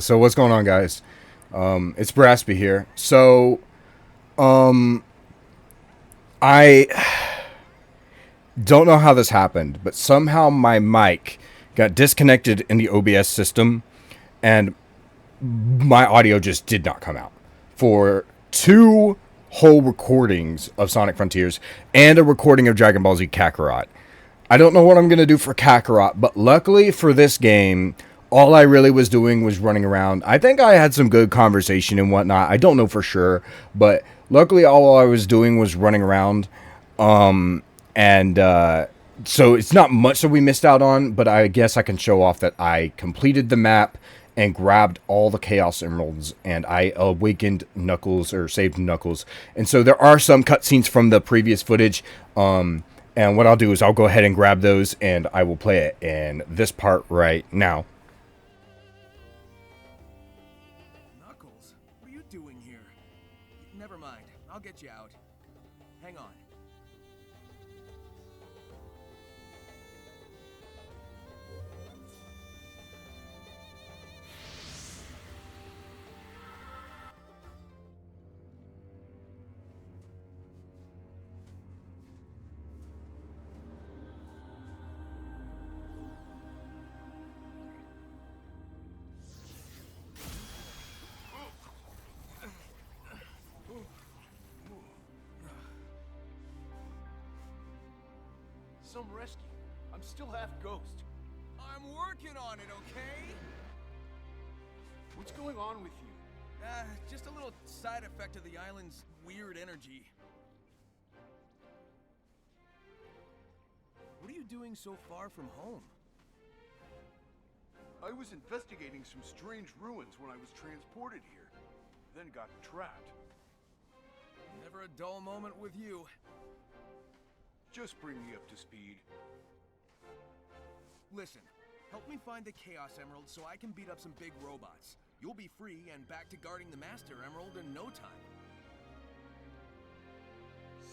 So what's going on, guys? It's Braspy here. Um, I don't know how this happened, but somehow my mic got disconnected in the OBS system, and my audio just did not come out for two whole recordings of Sonic Frontiers and a recording of Dragon Ball Z Kakarot. I don't know what I'm going to do for Kakarot, but luckily for this game, all I really was doing was running around. I think I had some good conversation and whatnot. I don't know for sure, but luckily all I was doing was running around. And so it's not much that we missed out on, but I guess I can show off that I completed the map and grabbed all the Chaos Emeralds, and I awakened Knuckles, or saved Knuckles. And so there are some cutscenes from the previous footage. And what I'll do is I'll go ahead and grab those, and I will play it in this part right now. Knuckles, what are you doing here? Never mind, I'll get you out. Hang on. Some rescue. I'm still half ghost. I'm working on it, okay? What's going on with you? Just a little side effect of the island's weird energy. What are you doing so far from home? I was investigating some strange ruins when I was transported here, then got trapped. Never a dull moment with you. Just bring me up to speed. Listen, help me find the Chaos Emerald so I can beat up some big robots. You'll be free and back to guarding the Master Emerald in no time.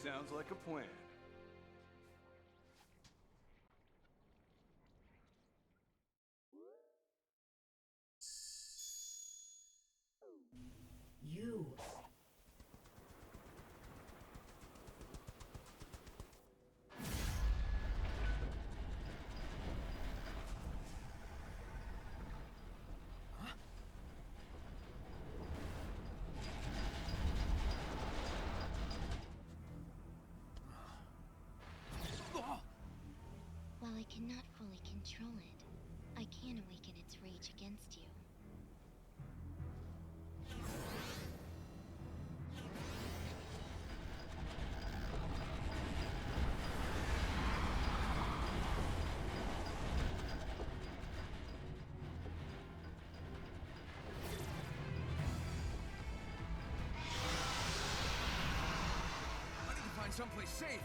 Sounds like a plan. You. While I cannot fully control it, I can awaken its rage against you. I need to find someplace safe.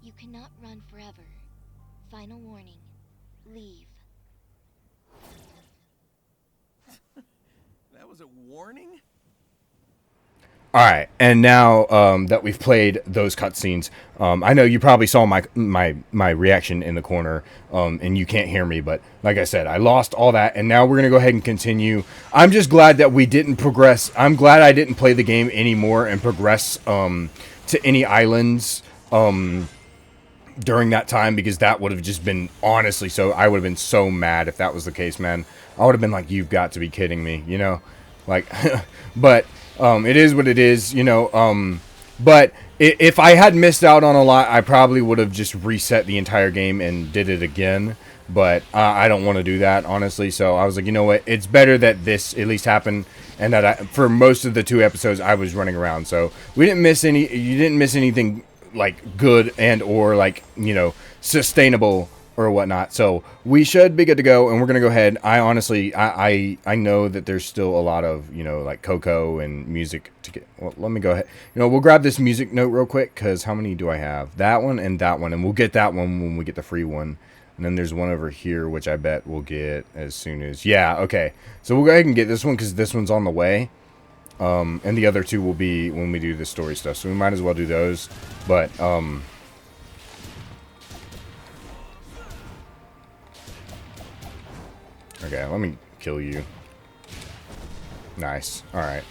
You cannot run forever. Final warning. Leave. That was a warning? All right, and now that we've played those cutscenes, I know you probably saw my reaction in the corner, and you can't hear me, but like I said, I lost all that, and now we're gonna go ahead and continue. I'm just glad that we didn't progress. I'm glad I didn't play the game anymore and progress to any islands during that time, because that would have just been, honestly, so I would have been so mad if that was the case, man. I would have been like, you've got to be kidding me, you know, like, but. It is what it is, you know, but if I had missed out on a lot, I probably would have just reset the entire game and did it again, but I don't want to do that, honestly, so I was like, you know what, it's better that this at least happened, and that for most of the 2 episodes, I was running around, so you didn't miss anything, like, good and or, like, you know, sustainable or whatnot, so we should be good to go, and we're gonna go ahead. I honestly, I know that there's still a lot of, you know, like Coco and music to get. Well, let me go ahead. You know, we'll grab this music note real quick, because how many do I have? That one, and we'll get that one when we get the free one. And then there's one over here, which I bet we'll get as soon as, yeah, okay. So we'll go ahead and get this one, because this one's on the way. And the other 2 will be when we do the story stuff, so we might as well do those, but, okay, let me kill you. Nice. All right.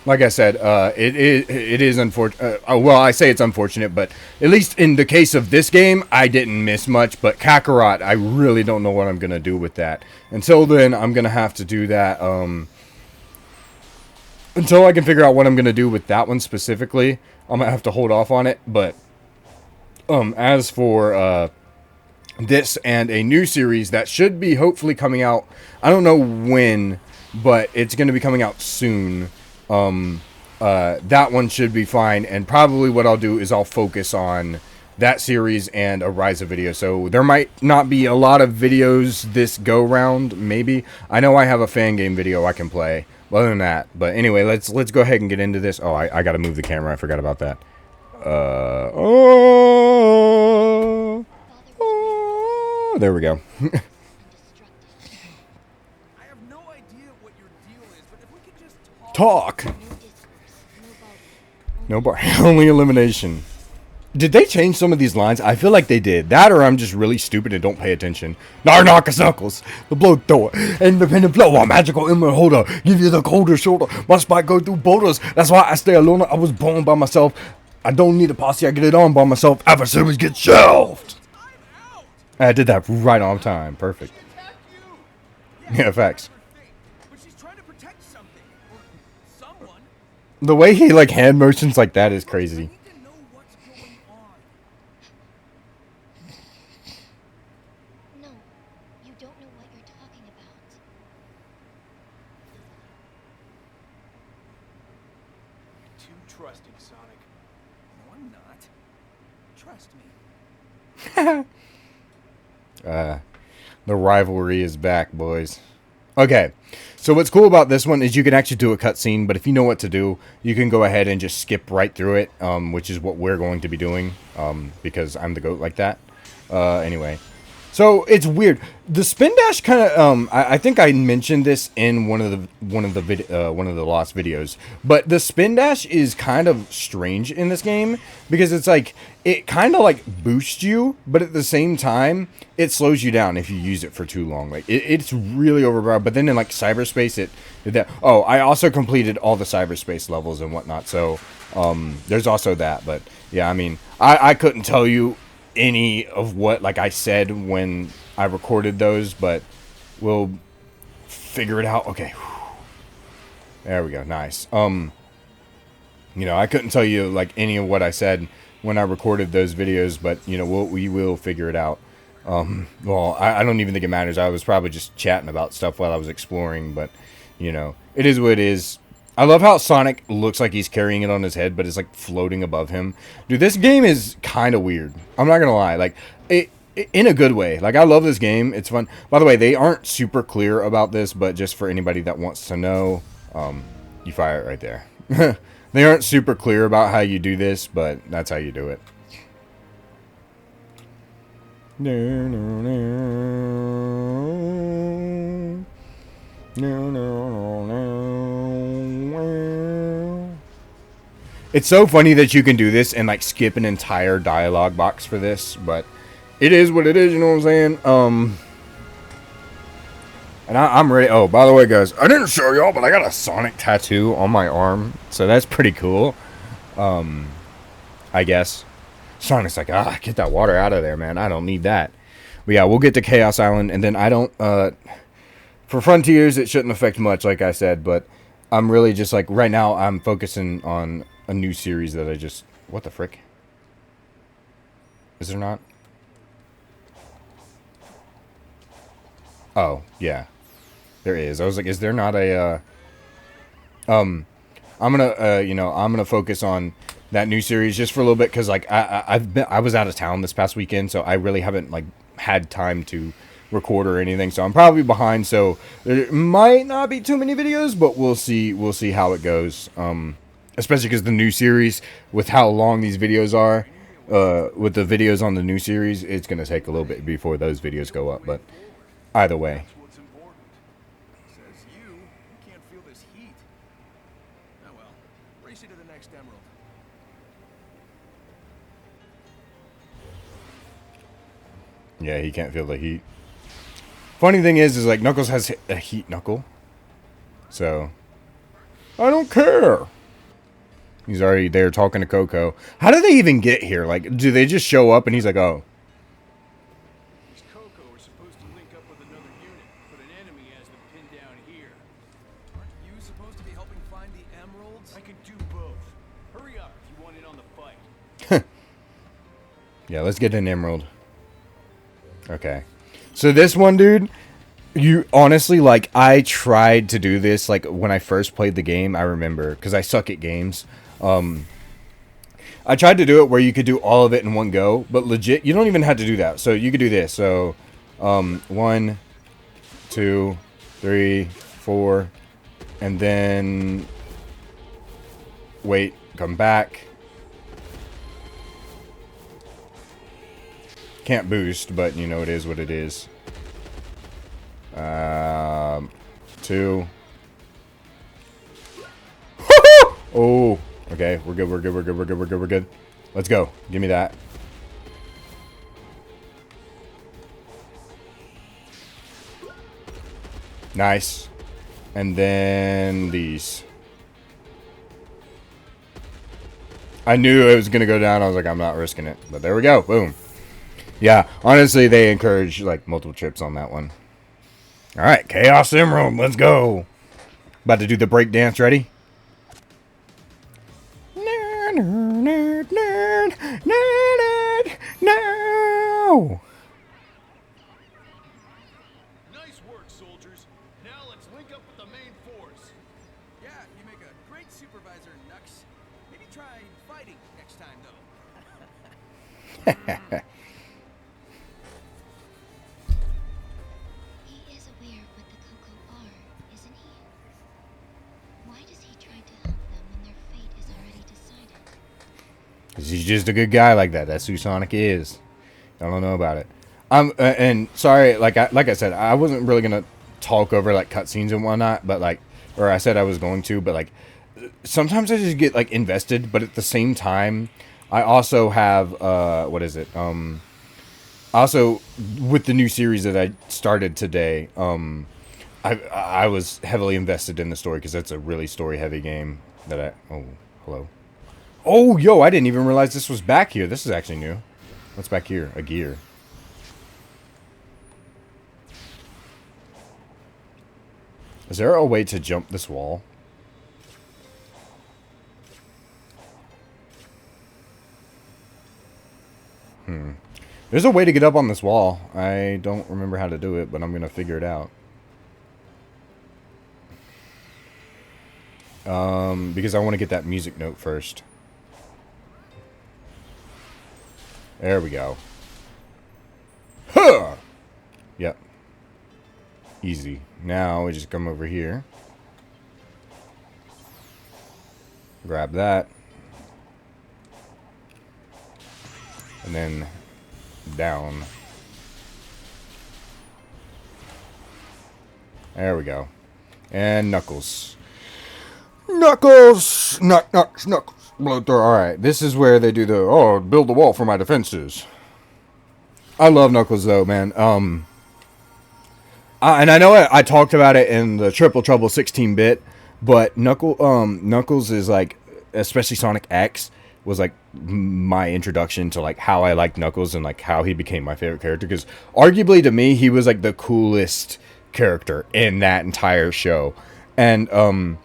Like I said, it is unfortunate. Well, I say it's unfortunate, but at least in the case of this game, I didn't miss much. But Kakarot, I really don't know what I'm gonna do with that. Until then, I'm gonna have to do that. Until I can figure out what I'm gonna do with that one specifically, I'm gonna have to hold off on it. But as for this and a new series that should be hopefully coming out, I don't know when, but it's going to be coming out soon. That one should be fine, and probably what I'll do is I'll focus on that series and a Ryza video. So there might not be a lot of videos this go round, maybe. I know I have a fan game video I can play, other than that. But anyway, let's go ahead and get into this. Oh, I got to move the camera. I forgot about that. There we go. I have no idea what your deal is, but if we could just Talk. No discourse, no voting. No bar. Only elimination. Did they change some of these lines? I feel like they did. That, or I'm just really stupid and don't pay attention. Narnaka Knuckles, the blow thrower, independent blower, magical emerald holder, give you the colder shoulder. My spike go through boulders. That's why I stay alone. I was born by myself. I don't need a posse. I get it on by myself. Adversaries get shelved. I did that right on time. Perfect. attack you. Yeah, facts. But she's trying to protect something or someone. The way he like hand motions like that is I crazy. need to know what's going on. No, you don't know what you're talking about. Too trusting, Sonic. No, I'm not. Trust me. The rivalry is back, boys. Okay, so what's cool about this one is you can actually do a cutscene, but if you know what to do, you can go ahead and just skip right through it, which is what we're going to be doing, because I'm the GOAT like that. Anyway, so it's weird. The spin dash kind of, I think I mentioned this in one of the lost videos, but the spin dash is kind of strange in this game because it's like it kind of like boosts you, but at the same time it slows you down if you use it for too long. Like it's really overpowered. But then in like cyberspace, it did that. Oh, I also completed all the cyberspace levels and whatnot, so there's also that. But yeah, I mean, I couldn't tell you any of what like I said when I recorded those, but we'll figure it out. Okay, there we go. Nice. You know, I couldn't tell you like any of what I said when I recorded those videos, but you know, we will figure it out. Well, I don't even think it matters. I was probably just chatting about stuff while I was exploring, but you know, it is what it is. I love how Sonic looks like he's carrying it on his head, but it's like floating above him. Dude, this game is kind of weird. I'm not gonna lie. Like, in a good way. Like, I love this game. It's fun. By the way, they aren't super clear about this, but just for anybody that wants to know, you fire it right there. They aren't super clear about how you do this, but that's how you do it. No, no, no. No, no, no, no. It's so funny that you can do this and like skip an entire dialogue box for this, but it is what it is, you know what I'm saying? And I'm ready. Oh, by the way, guys, I didn't show y'all, but I got a Sonic tattoo on my arm, so that's pretty cool. I guess. Sonic's like, get that water out of there, man. I don't need that. But yeah, we'll get to Chaos Island, and then I don't, for Frontiers, it shouldn't affect much, like I said, but I'm really just like, right now, I'm focusing on a new series that I just, what the frick? Is there not? Oh, yeah. There is. I was like, is there not a, I'm gonna, I'm gonna focus on that new series just for a little bit, because like I was out of town this past weekend, so I really haven't like had time to record or anything, so I'm probably behind. So there might not be too many videos, but we'll see. We'll see how it goes. Especially because the new series, with how long these videos are, with the videos on the new series, it's gonna take a little bit before those videos go up. But either way. That's what's important. Says you. You can't feel this heat. Oh well. Race you to the next emerald. Yeah, he can't feel the heat. Funny thing is like Knuckles has a heat knuckle, so I don't care. He's already there talking to Coco. How do they even get here? Like, do they just show up and he's like, oh. These Coco are supposed to link up with another unit, but an enemy has them pinned down here. Aren't you supposed to be helping find the emeralds? I can do both. Hurry up if you want in on the fight. Yeah, let's get an emerald. Okay. So this one, dude, you honestly, like, I tried to do this, like, when I first played the game, I remember, because I suck at games. I tried to do it where you could do all of it in one go, but legit, you don't even have to do that. So you could do this. So, 1, 2, 3, 4, and then wait, come back. Can't boost, but you know, it is what it is. 2. Oh, okay, we're good, we're good, we're good, we're good, we're good, we're good. Let's go. Give me that. Nice. And then these. I knew it was going to go down. I was like, I'm not risking it. But there we go. Boom. Yeah, honestly, they encourage, like, multiple trips on that one. Alright, Chaos Emerald, let's go. About to do the break dance, ready? No! Nice work, soldiers. Now let's link up with the main force. Yeah, you make a great supervisor, Nux. Maybe try fighting next time, though. He is aware of what the Coco are, isn't he? Why does he try to help them when their fate is already decided? 'Cause he's just a good guy like that. That's who Sonic is. I don't know about it. And sorry, like I said, I wasn't really gonna talk over like cutscenes and whatnot, but like, or I said I was going to, but like, sometimes I just get like invested, but at the same time, I also have what is it? Also with the new series that I started today, I was heavily invested in the story because that's a really story heavy game that oh, hello. Oh, yo, I didn't even realize this was back here. This is actually new. What's back here? A gear. Is there a way to jump this wall? There's a way to get up on this wall. I don't remember how to do it, but I'm going to figure it out. Because I want to get that music note first. There we go. Huh! Yep. Easy. Now we just come over here. Grab that. And then down. There we go. And Knuckles. Knuckles! Knuckles! All right, this is where they do the build the wall for my defenses. I love Knuckles though, man. And I know I talked about it in the Triple Trouble 16-bit, but Knuckles is like, especially Sonic X, was like my introduction to like how I liked Knuckles and like how he became my favorite character. Because arguably to me, he was like the coolest character in that entire show. And I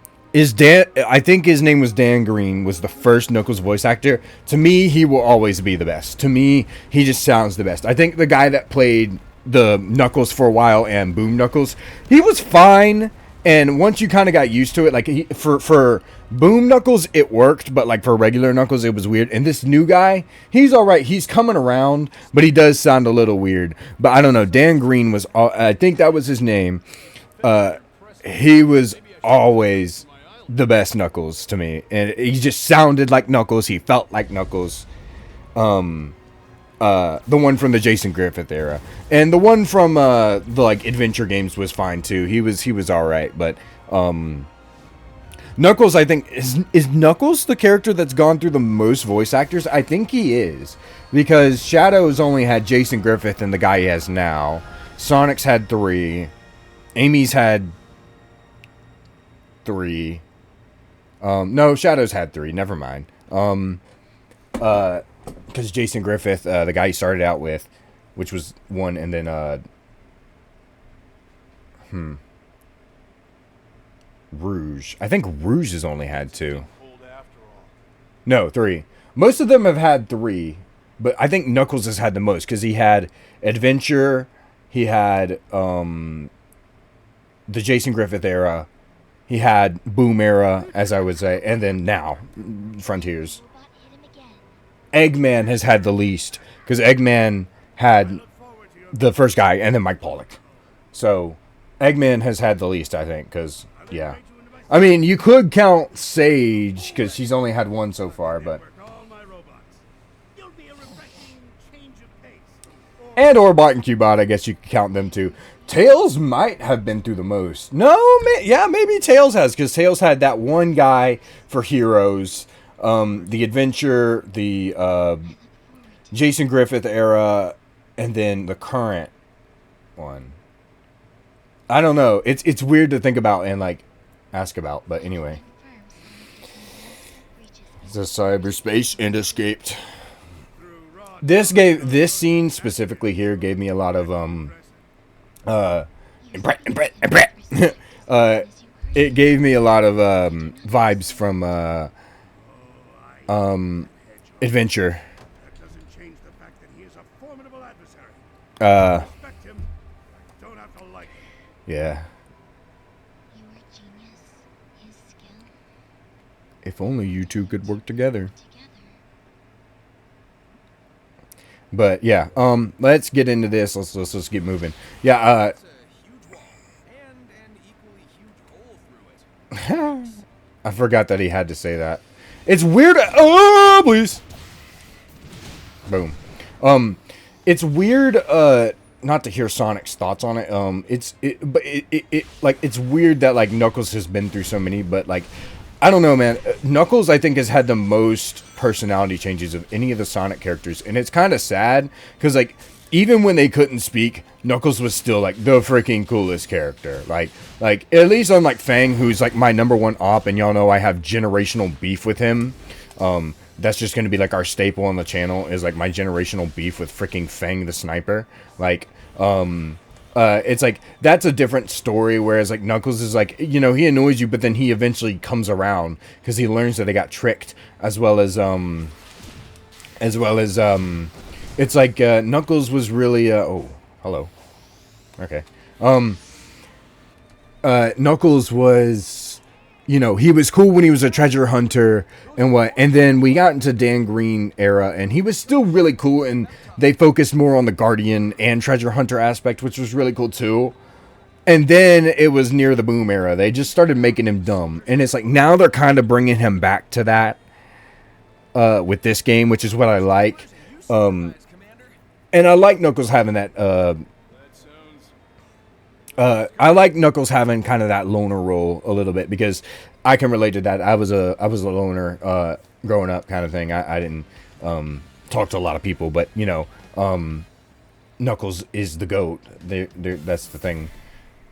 think his name was Dan Green, was the first Knuckles voice actor. To me, he will always be the best. To me, he just sounds the best. I think the guy that played the Knuckles for a while and Boom Knuckles, he was fine. And once you kind of got used to it, like for Boom Knuckles, it worked, but like for regular Knuckles, it was weird. And this new guy, he's all right. He's coming around, but he does sound a little weird. But I don't know. Dan Green was, I think that was his name. He was always the best Knuckles to me, and he just sounded like Knuckles. He felt like Knuckles. The one from the Jason Griffith era, and the one from the like adventure games was fine too. He was all right, but Knuckles, I think is Knuckles the character that's gone through the most voice actors. I think he is, because Shadow's only had Jason Griffith and the guy he has now. Sonic's had 3. Amy's had 3. No, Shadow's had 3. Never mind. Because Jason Griffith, the guy he started out with, which was 1, and then Rouge. I think Rouge has only had 2. No, 3. Most of them have had 3, but I think Knuckles has had the most, because he had Adventure, he had the Jason Griffith era, he had Boom era, as I would say, and then now Frontiers. Eggman has had the least, because Eggman had the first guy and then Mike Pollock. So Eggman has had the least, I think, because, yeah. I mean, you could count Sage, because she's only had 1 so far, but... And Orbot and Cubot, I guess you could count them too. Tails might have been through the most. No, yeah, maybe Tails has, because Tails had that one guy for Heroes, the Adventure, the Jason Griffith era, and then the current one. I don't know. It's weird to think about and like ask about, but anyway. The cyberspace and escaped. This scene specifically here gave me a lot of it gave me a lot of vibes from Adventure. Yeah. If only you two could work together. But yeah, let's get into this. Let's get moving. Yeah, I forgot that he had to say that. It's weird. Oh, please. Boom. It's weird. Not to hear Sonic's thoughts on it. It's weird that like Knuckles has been through so many, but like, I don't know, man. Knuckles, I think, has had the most personality changes of any of the Sonic characters, and it's kind of sad because like, even when they couldn't speak, Knuckles was still like the freaking coolest character. Like at least unlike Fang, who's like my #1 op, and y'all know I have generational beef with him. That's just gonna be like our staple on the channel is like my generational beef with freaking Fang the Sniper. Like, it's like that's a different story. Whereas like Knuckles is like, you know, he annoys you, but then he eventually comes around because he learns that they got tricked, as well as it's like Knuckles was really oh, hello. Okay. Knuckles was, you know, he was cool when he was a treasure hunter and then we got into Dan Green era and he was still really cool, and they focused more on the Guardian and treasure hunter aspect, which was really cool too. And then it was near the Boom era. They just started making him dumb. And it's like now they're kind of bringing him back to that with this game, which is what I like. And I like Knuckles having that I like Knuckles having kind of that loner role a little bit, because I can relate to that. I was a loner growing up, kind of thing. I didn't talk to a lot of people, but you know, Knuckles is the GOAT. That's the thing.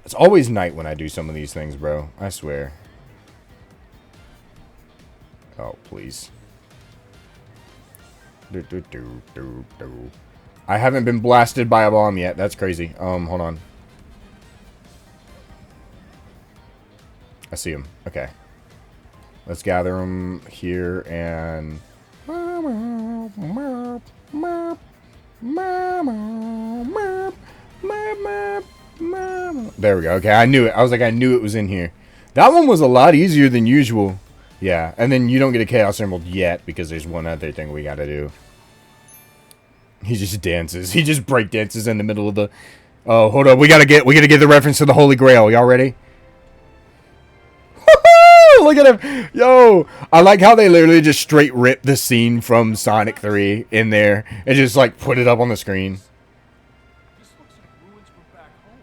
It's always night when I do some of these things, bro. I swear. Oh, please. I haven't been blasted by a bomb yet. That's crazy. Hold on. I see him. Okay. Let's gather them here and... There we go. Okay, I knew it. I was like, I knew it was in here. That one was a lot easier than usual. Yeah, and then you don't get a Chaos Emerald yet because there's one other thing we gotta do. He just dances. He just break dances in the middle of the... Oh, hold up. We gotta get the reference to the Holy Grail. Y'all ready? Look at him. Yo, I like how they literally just straight rip the scene from Sonic 3 in there and just like put it up on the screen. This looks like ruins from back home.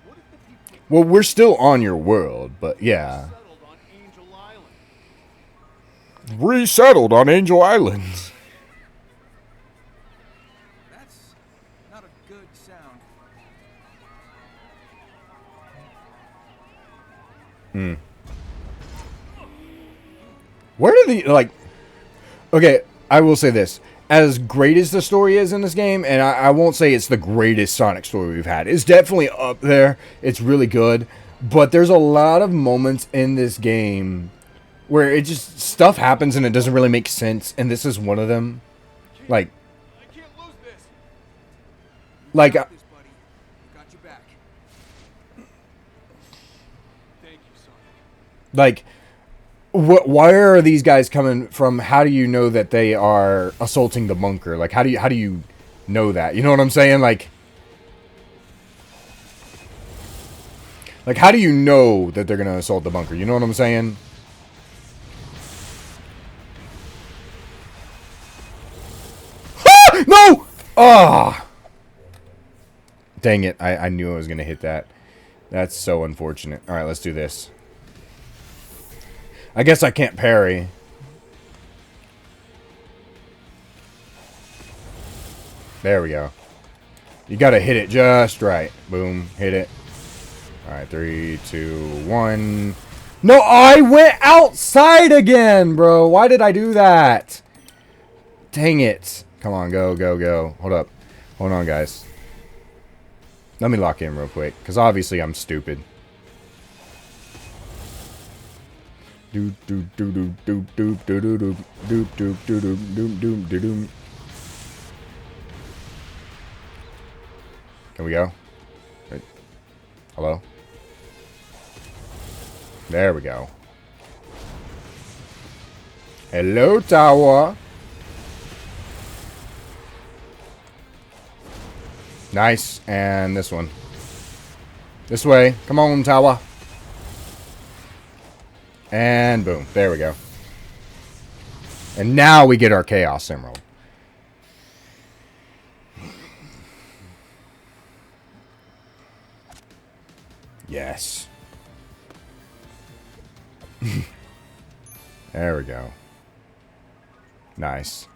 What if the people Well, we're still on your world, but yeah. settled on Angel Island? Resettled on Angel Island. That's not a good sound. Where do the, like... Okay, I will say this. As great as the story is in this game, and I won't say it's the greatest Sonic story we've had. It's definitely up there. It's really good. But there's a lot of moments in this game where it just... Stuff happens and it doesn't really make sense. And this is one of them. Like... I can't lose this. Like... Got this, buddy. Got your back. Thank you, Sonic. Like... Where are these guys coming from? How do you know that they are assaulting the bunker? Like, how do you know that? You know what I'm saying? Like, how do you know that they're gonna assault the bunker? You know what I'm saying? Ah! No! Ah! Dang it! I knew I was gonna hit that. That's so unfortunate. All right, let's do this. I guess I can't parry. There we go. You gotta hit it just right. Boom. Hit it. Alright, 3, 2, 1. No, I went outside again, bro. Why did I do that? Dang it. Come on, go, go, go. Hold up. Hold on, guys. Let me lock in real quick, because obviously I'm stupid. Do do do do do do do do do do do do do do do do. Can we go? Wait. Hello? There we go. Hello, tower. Nice. And this one. This way. Come on, tower. And boom. There we go. And now we get our Chaos Emerald. Yes. There we go. Nice.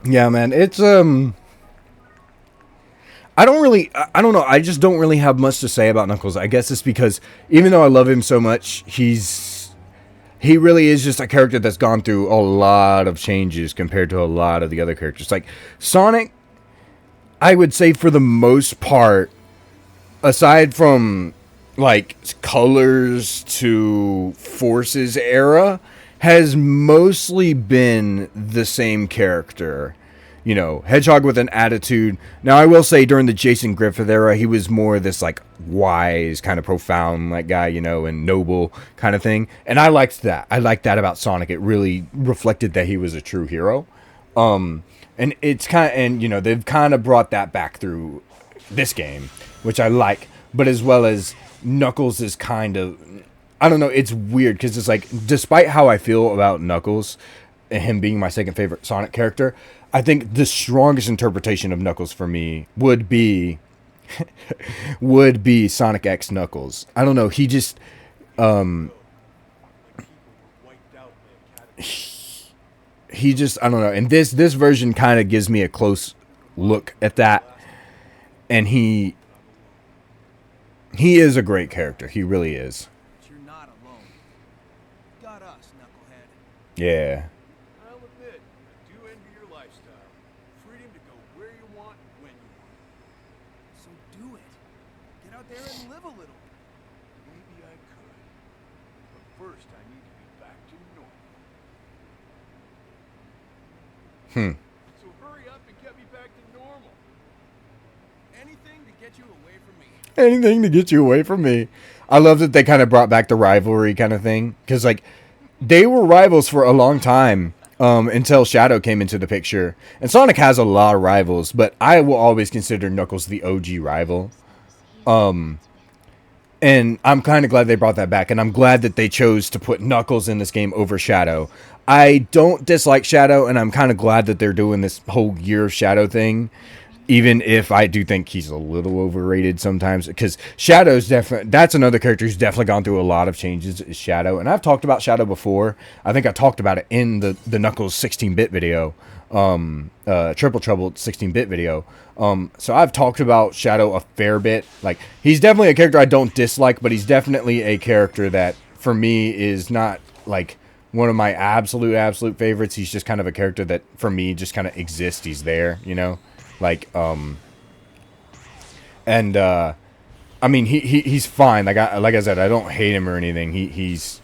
Yeah, man. It's, I don't know. I just don't really have much to say about Knuckles. I guess it's because even though I love him so much, he really is just a character that's gone through a lot of changes compared to a lot of the other characters. Like Sonic, I would say for the most part, aside from like Colors to Forces era, has mostly been the same character. You know, Hedgehog with an attitude. Now, I will say during the Jason Griffith era, he was more this, like, wise, kind of profound, like, guy, you know, and noble kind of thing. And I liked that. I liked that about Sonic. It really reflected that he was a true hero. And it's kind of, and, you know, they've kind of brought that back through this game, which I like. But as well as Knuckles is kind of, I don't know, it's weird, because it's like, despite how I feel about Knuckles, and him being my second favorite Sonic character, I think the strongest interpretation of Knuckles for me would be would be Sonic X Knuckles. I don't know. He just he just, I don't know. And this version kind of gives me a close look at that. And he is a great character. He really is. But you're not alone. You got us, Knucklehead. Yeah. I'll admit, I do envy your lifestyle. Freedom to go where you want, when you want. So do it. Get out there and live a little. Maybe I could. But first, I need to be back to normal. So hurry up and get me back to normal. Anything to get you away from me. Anything to get you away from me. I love that they kind of brought back the rivalry kind of thing. Because, like, they were rivals for a long time until Shadow came into the picture. And Sonic has a lot of rivals, but I will always consider Knuckles the OG rival. And I'm kind of glad they brought that back. And I'm glad that they chose to put Knuckles in this game over Shadow. I don't dislike Shadow, and I'm kind of glad that they're doing this whole Year of Shadow thing. Even if I do think he's a little overrated sometimes. Because Shadow's definitely... That's another character who's definitely gone through a lot of changes, is Shadow. And I've talked about Shadow before. I think I talked about it in the Knuckles 16-bit video. Triple Trouble 16-bit video. So I've talked about Shadow a fair bit. Like, he's definitely a character I don't dislike, but he's definitely a character that, for me, is not, like, one of my absolute favorites. He's just kind of a character that, for me, just kind of exists. He's there, you know? Like, I mean, he's fine. Like I said, I don't hate him or anything. He's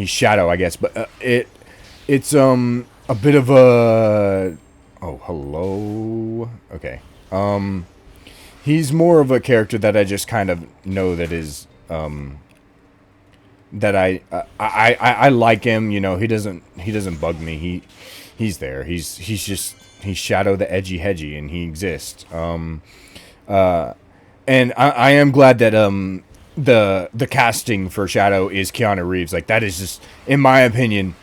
Shadow, I guess. But it's a bit of a... Oh, hello? Okay. He's more of a character that I just kind of know that is, that I like him, you know. He doesn't bug me. He's there. He's Shadow the edgy hedgy, and he exists. And I am glad that the casting for Shadow is Keanu Reeves. Like, that is just, in my opinion,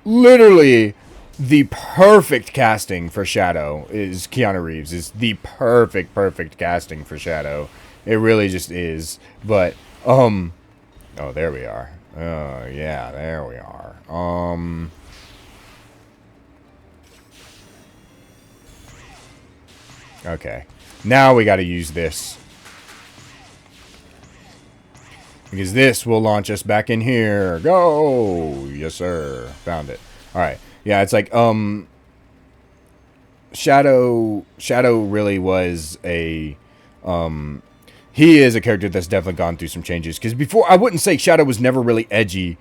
literally the perfect casting for Shadow. Is Keanu Reeves is the perfect casting for Shadow. It really just is. But oh, there we are. Oh yeah, there we are. Okay, now we got to use this, because this will launch us back in here. Go! Yes, sir. Found it. Alright. Yeah, it's like, Shadow really was a, he is a character that's definitely gone through some changes. Because before, I wouldn't say Shadow was never really edgy.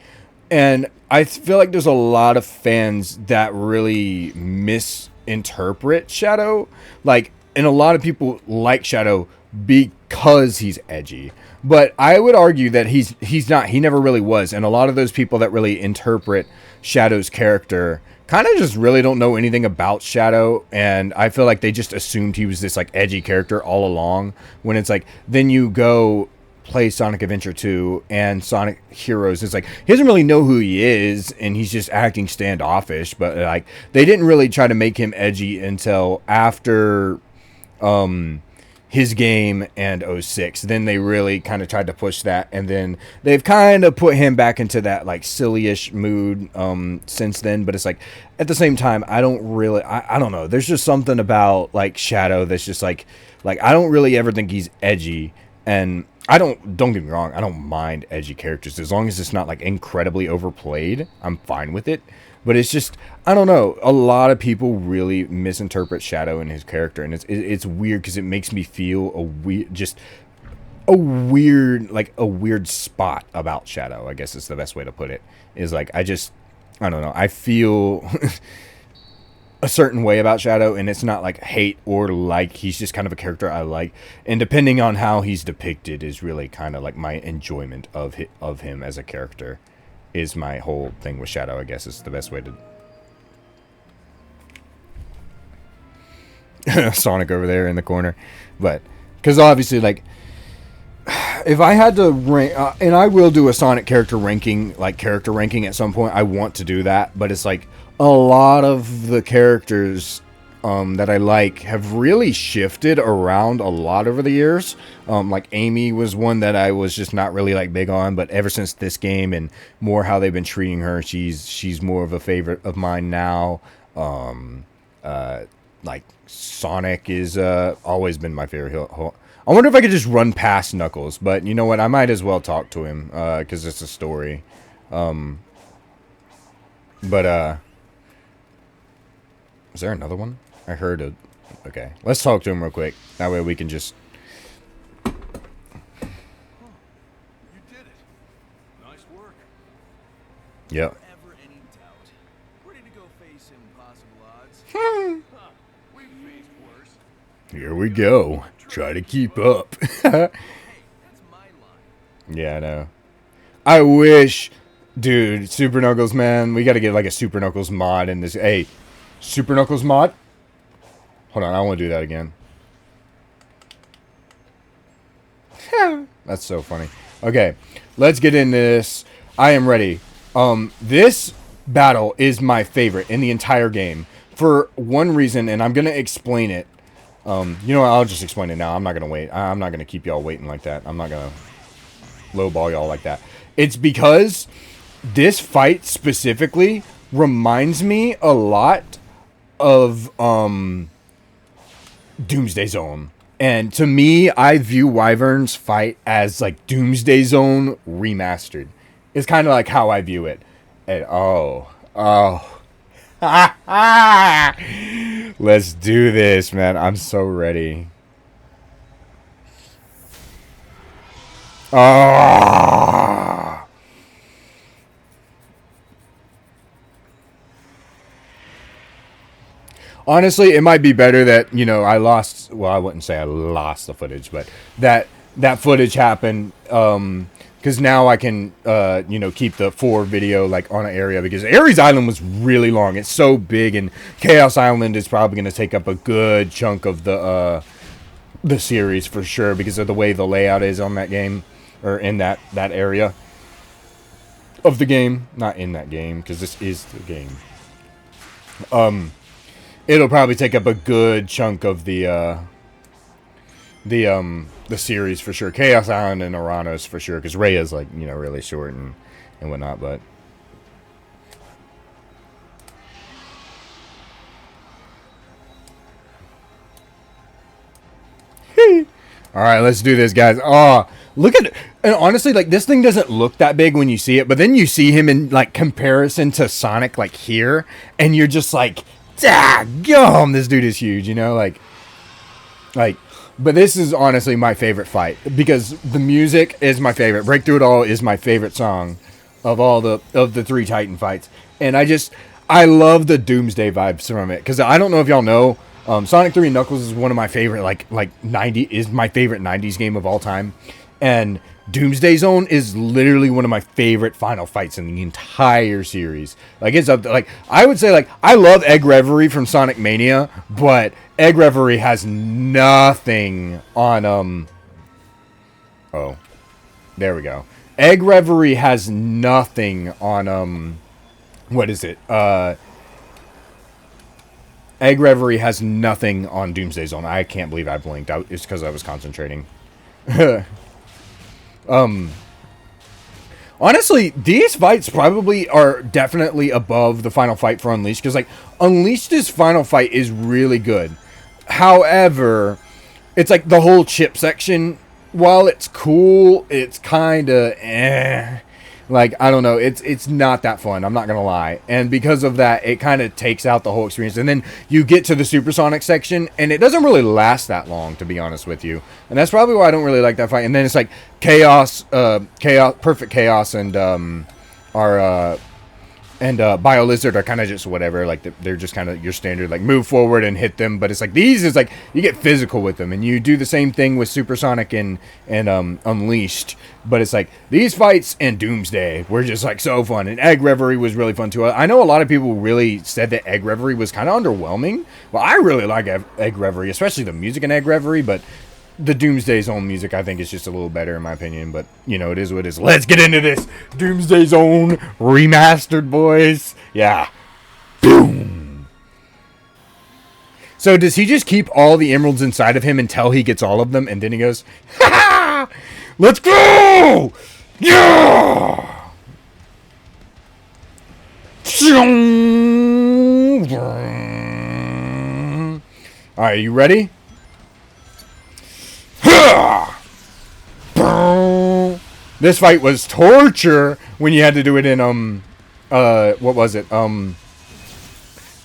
And I feel like there's a lot of fans that really misinterpret Shadow. Like, and a lot of people like Shadow because he's edgy. But I would argue that he's not. He never really was. And a lot of those people that really interpret Shadow's character kind of just really don't know anything about Shadow. And I feel like they just assumed he was this, like, edgy character all along. When it's like, then you go play Sonic Adventure 2 and Sonic Heroes. It's like, he doesn't really know who he is, and he's just acting standoffish. But, like, they didn't really try to make him edgy until after his game and 06. Then they really kind of tried to push that, and then they've kind of put him back into that, like, silly-ish mood since then. But it's like, at the same time, I don't really, I don't know, there's just something about, like, Shadow that's just like I don't really ever think he's edgy. And don't get me wrong, I don't mind edgy characters as long as it's not, like, incredibly overplayed. I'm fine with it. But it's just, I don't know, a lot of people really misinterpret Shadow and his character, and it's weird because it makes me feel a weird spot about Shadow, I guess is the best way to put it. Is like, I don't know, I feel a certain way about Shadow, and it's not like hate or like. He's just kind of a character I like, and depending on how he's depicted is really kind of like my enjoyment of him as a character. Is my whole thing with Shadow, I guess, is the best way to... Sonic over there in the corner. But, because obviously, like, if I had to rank... and I will do a Sonic character ranking at some point. I want to do that. But it's like, a lot of the characters that I like have really shifted around a lot over the years. Like Amy was one that I was just not really like big on, but ever since this game and more how they've been treating her, she's more of a favorite of mine now. Like Sonic is always been my favorite. I wonder if I could just run past Knuckles, but you know what? I might as well talk to him because it's a story. But is there another one? I heard a... Okay, let's talk to him real quick. That way we can just... You did it. Nice work. Yep. Ever any doubt? Ready to go face impossible odds? Huh. We've faced worse. Here we go. Try to keep up. Hey, that's my line. Yeah, I know. I wish... Dude, Super Knuckles, man. We gotta get like a Super Knuckles mod in this. Hey, Super Knuckles mod? Hold on, I want to do that again. That's so funny. Okay, let's get into this. I am ready. This battle is my favorite in the entire game. For one reason, and I'm gonna explain it. You know what, I'll just explain it now. I'm not gonna wait. I'm not gonna keep y'all waiting like that. I'm not gonna lowball y'all like that. It's because this fight specifically reminds me a lot of Doomsday Zone. And to me, I view Wyvern's fight as like Doomsday Zone remastered. It's kind of like how I view it. And let's do this, man. I'm so ready. Honestly, it might be better that, you know, I lost... Well, I wouldn't say I lost the footage, but that footage happened, because now I can, you know, keep the 4 video, like, on an area, because Ares Island was really long. It's so big, and Chaos Island is probably going to take up a good chunk of the series, for sure, because of the way the layout is on that game, or in that area of the game. Not in that game, because this is the game. It'll probably take up a good chunk of the series for sure. Chaos Island and Uranus for sure, because Rhea's like, you know, really short and whatnot. But all right, let's do this, guys. Oh, look at it. And honestly, like, this thing doesn't look that big when you see it, but then you see him in like comparison to Sonic, like here, and you're just like, daggum, this dude is huge, you know, like, but this is honestly my favorite fight, because the music is my favorite. Break Through It All is my favorite song of all the 3 Titan fights, and I love the Doomsday vibes from it, because I don't know if y'all know, Sonic 3 and Knuckles is one of my favorite, like 90s game of all time, and Doomsday Zone is literally one of my favorite final fights in the entire series. Like, it's up to, like, I would say, like, I love Egg Reverie from Sonic Mania, but Egg Reverie has nothing on, oh, there we go. Egg Reverie has nothing on, what is it? Egg Reverie has nothing on Doomsday Zone. I can't believe I blinked. It's because I was concentrating. Honestly, these fights probably are definitely above the final fight for Unleashed, because, like, Unleashed's final fight is really good. However, it's like the whole chip section, while it's cool, it's kind of like, I don't know, it's not that fun, I'm not gonna lie. And because of that, it kind of takes out the whole experience. And then you get to the Supersonic section, and it doesn't really last that long, to be honest with you. And that's probably why I don't really like that fight. And then it's like Chaos, Perfect Chaos, and BioLizard are kind of just whatever. Like, they're just kind of your standard, like, move forward and hit them. But it's like, these is like, you get physical with them. And you do the same thing with Supersonic and Unleashed. But it's like, these fights and Doomsday were just, like, so fun. And Egg Reverie was really fun, too. I know a lot of people really said that Egg Reverie was kind of underwhelming. Well, I really like Egg Reverie, especially the music in Egg Reverie. But the Doomsday Zone music, I think, is just a little better, in my opinion. But, you know, it is what it is. Let's get into this Doomsday Zone remastered, boys. Yeah. Boom. So does he just keep all the emeralds inside of him until he gets all of them, and then he goes, "Ha ha! Let's go! Yeah!" All right, you ready? This fight was torture when you had to do it in what was it?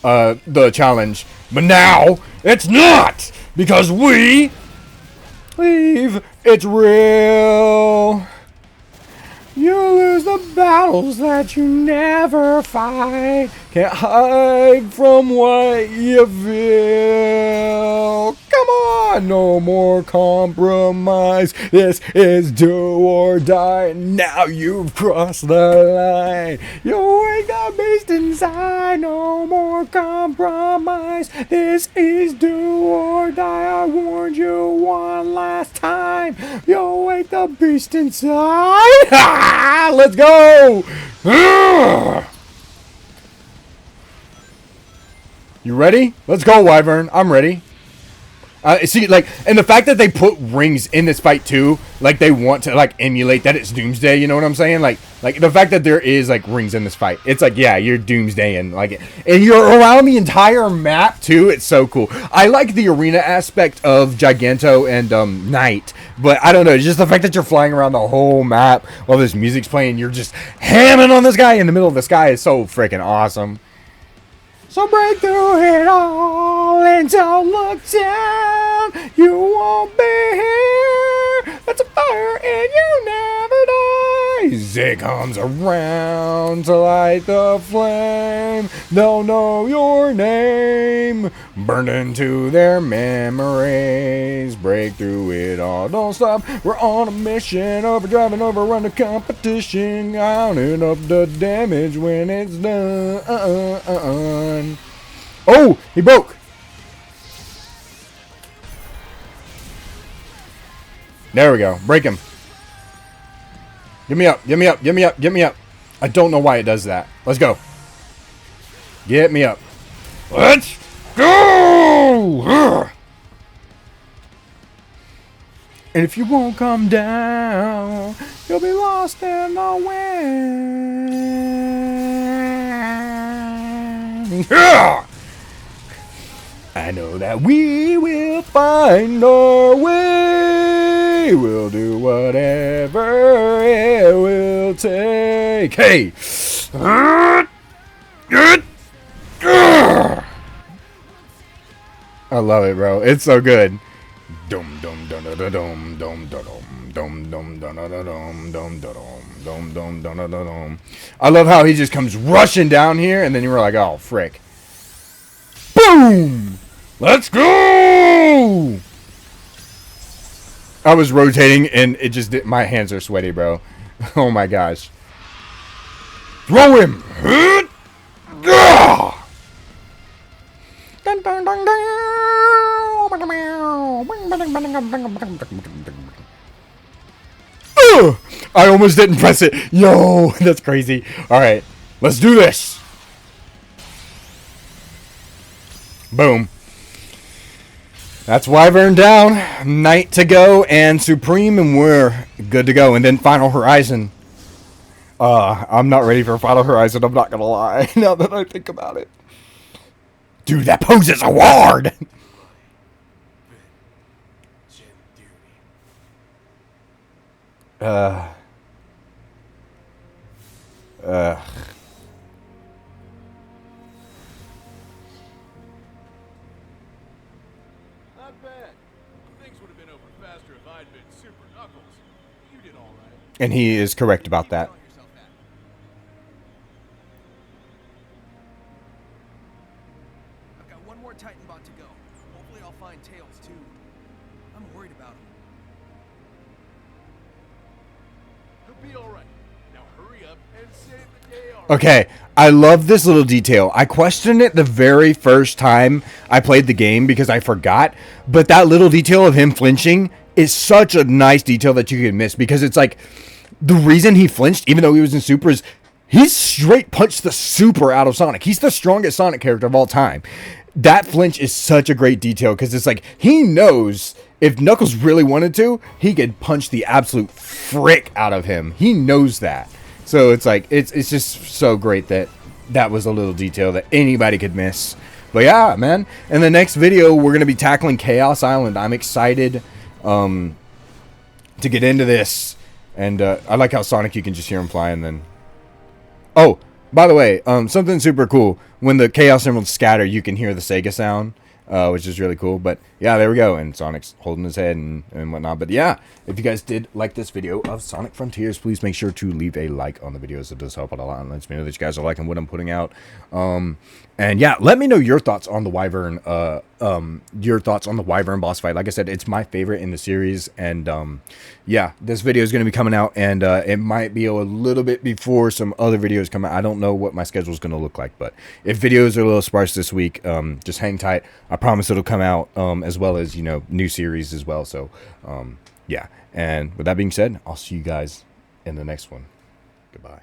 The challenge. But now it's not, because we leave. It's real. You lose the battles that you never fight. Can't hide from what you feel. Come on, no more compromise. This is do or die. Now you've crossed the line. You wake the beast inside. No more compromise. This is do or die. I warned you one last time. You wake the beast inside. Let's go! You ready? Let's go, Wyvern. I'm ready. See, like, and the fact that they put rings in this fight too, like they want to like emulate that it's Doomsday. You know what I'm saying? Like the fact that there is like rings in this fight, it's like, yeah, you're Doomsday, and like, and you're around the entire map too. It's so cool. I like the arena aspect of Giganto and Knight, but I don't know, just the fact that you're flying around the whole map while this music's playing, you're just hamming on this guy in the middle of the sky is so freaking awesome. So break through it all and don't look down. You won't be here. That's a fire and you never die. It comes around to light the flame. They'll know your name. Burned into their memories. Break through it all. Don't stop. We're on a mission. Overdriving, overrun the competition. Counting up the damage when it's done. Oh, he broke. There we go. Break him. Get me up. Get me up. Get me up. Get me up. I don't know why it does that. Let's go. Get me up. Let's go. And if you won't come down, you'll be lost in the wind. I know that we will find our way. We'll do whatever it will take. Hey! I love it, bro. It's so good. Dum dum dum dum dum dum dum dum dum dum dum dum dum dum. I love how he just comes rushing down here, and then you were like, "Oh, frick!" Boom! Let's go! I was rotating, and it just did. My hands are sweaty, bro. Oh my gosh! Throw him! I almost didn't press it. Yo, that's crazy. All right, let's do this. Boom. That's Wyvern down. Knight to go and Supreme, and we're good to go. And then Final Horizon. I'm not ready for Final Horizon. I'm not gonna lie. Now that I think about it, dude, that pose is hard. Not bad. Things would have been over faster if I'd been Super Knuckles. You did all right. And he is correct about that. Telling yourself that. I've got one more Titan bot to go. Hopefully I'll find Tails too. I'm worried about him. He'll be all right. Now hurry up and save the day already. Okay, I love this little detail. I questioned it the very first time I played the game because I forgot, but that little detail of him flinching is such a nice detail that you can miss, because it's like the reason he flinched, even though he was in Super, is he straight punched the Super out of Sonic. He's the strongest Sonic character of all time. that flinch is such a great detail because it's like he knows if Knuckles really wanted to, he could punch the absolute frick out of him. He knows that. So it's like it's just so great that that was a little detail that anybody could miss. But yeah, man. In the next video, we're gonna be tackling Chaos Island. I'm excited to get into this. And I like how Sonic, you can just hear him fly, and then oh, by the way, something super cool. When the Chaos Emeralds scatter, you can hear the Sega sound, which is really cool. But yeah, there we go. And Sonic's holding his head and whatnot. But yeah, if you guys did like this video of Sonic Frontiers, please make sure to leave a like on the videos. It does help out a lot and lets me know that you guys are liking what I'm putting out. And yeah, let me know your thoughts on the Wyvern. Your thoughts on the Wyvern boss fight. Like I said, it's my favorite in the series. And yeah, this video is going to be coming out, and it might be a little bit before some other videos come out. I don't know what my schedule is going to look like, but if videos are a little sparse this week, just hang tight. I promise it'll come out, as well as, you know, new series as well. So yeah, and with that being said, I'll see you guys in the next one. Goodbye.